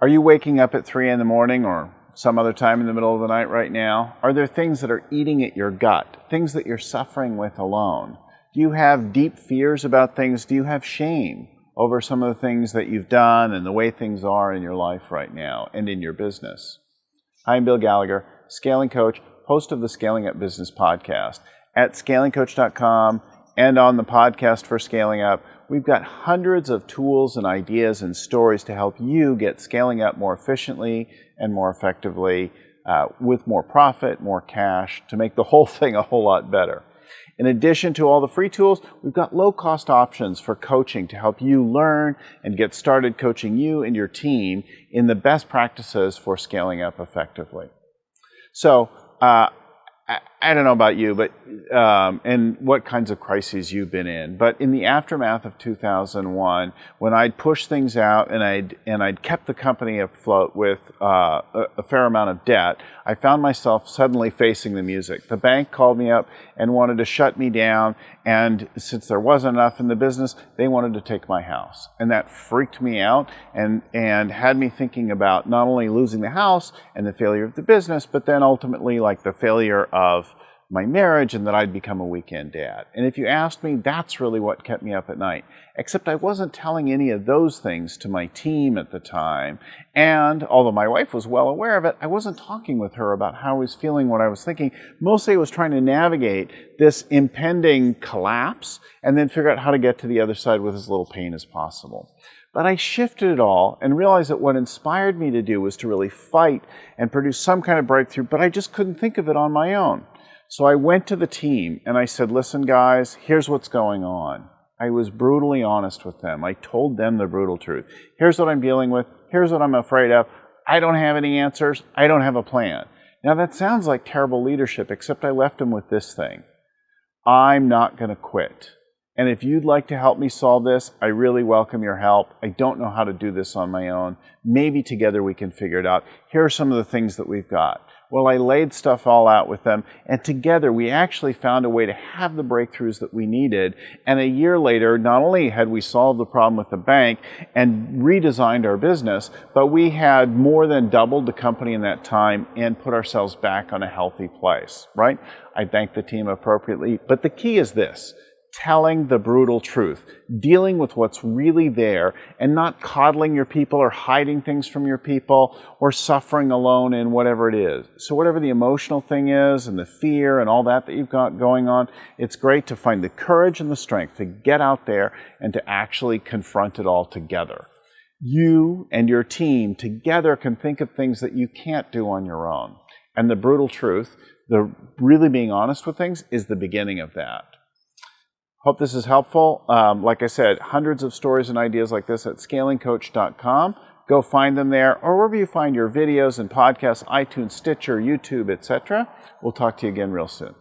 Are you waking up at 3 in the morning or some other time in the middle of the night right now? Are there things that are eating at your gut, things that you're suffering with alone? Do you have deep fears about things? Do you have shame over some of the things that you've done and the way things are in your life right now and in your business? Hi, I'm Bill Gallagher, scaling coach, host of the Scaling Up Business podcast. At scalingcoach.com and on the podcast for Scaling Up, we've got hundreds of tools and ideas and stories to help you get scaling up more efficiently and more effectively with more profit, more cash, to make the whole thing a whole lot better. In addition to all the free tools, we've got low-cost options for coaching to help you learn and get started coaching you and your team in the best practices for scaling up effectively. So, I don't know about you, but and what kinds of crises you've been in. But in the aftermath of 2001, when I'd pushed things out and I'd kept the company afloat with a fair amount of debt, I found myself suddenly facing the music. The bank called me up and wanted to shut me down, and since there wasn't enough in the business, they wanted to take my house, and that freaked me out and had me thinking about not only losing the house and the failure of the business, but then ultimately like the failure of my marriage and that I'd become a weekend dad. And if you asked me, that's really what kept me up at night. Except I wasn't telling any of those things to my team at the time. And although my wife was well aware of it, I wasn't talking with her about how I was feeling, what I was thinking. Mostly I was trying to navigate this impending collapse and then figure out how to get to the other side with as little pain as possible. But I shifted it all and realized that what inspired me to do was to really fight and produce some kind of breakthrough, but I just couldn't think of it on my own. So I went to the team and I said, listen guys, here's what's going on. I was brutally honest with them. I told them the brutal truth. Here's what I'm dealing with. Here's what I'm afraid of. I don't have any answers. I don't have a plan. Now that sounds like terrible leadership, except I left them with this thing. I'm not going to quit. And if you'd like to help me solve this, I really welcome your help. I don't know how to do this on my own. Maybe together we can figure it out. Here are some of the things that we've got. Well, I laid stuff all out with them, and together we actually found a way to have the breakthroughs that we needed. And a year later, not only had we solved the problem with the bank and redesigned our business, but we had more than doubled the company in that time and put ourselves back on a healthy place, right? I thanked the team appropriately, but the key is this. Telling the brutal truth, dealing with what's really there and not coddling your people or hiding things from your people or suffering alone in whatever it is. So whatever the emotional thing is and the fear and all that you've got going on, it's great to find the courage and the strength to get out there and to actually confront it all together. You and your team together can think of things that you can't do on your own. And the brutal truth, the really being honest with things, is the beginning of that. Hope this is helpful. Like I said, hundreds of stories and ideas like this at scalingcoach.com. Go find them there, or wherever you find your videos and podcasts, iTunes, Stitcher, YouTube, etc. We'll talk to you again real soon.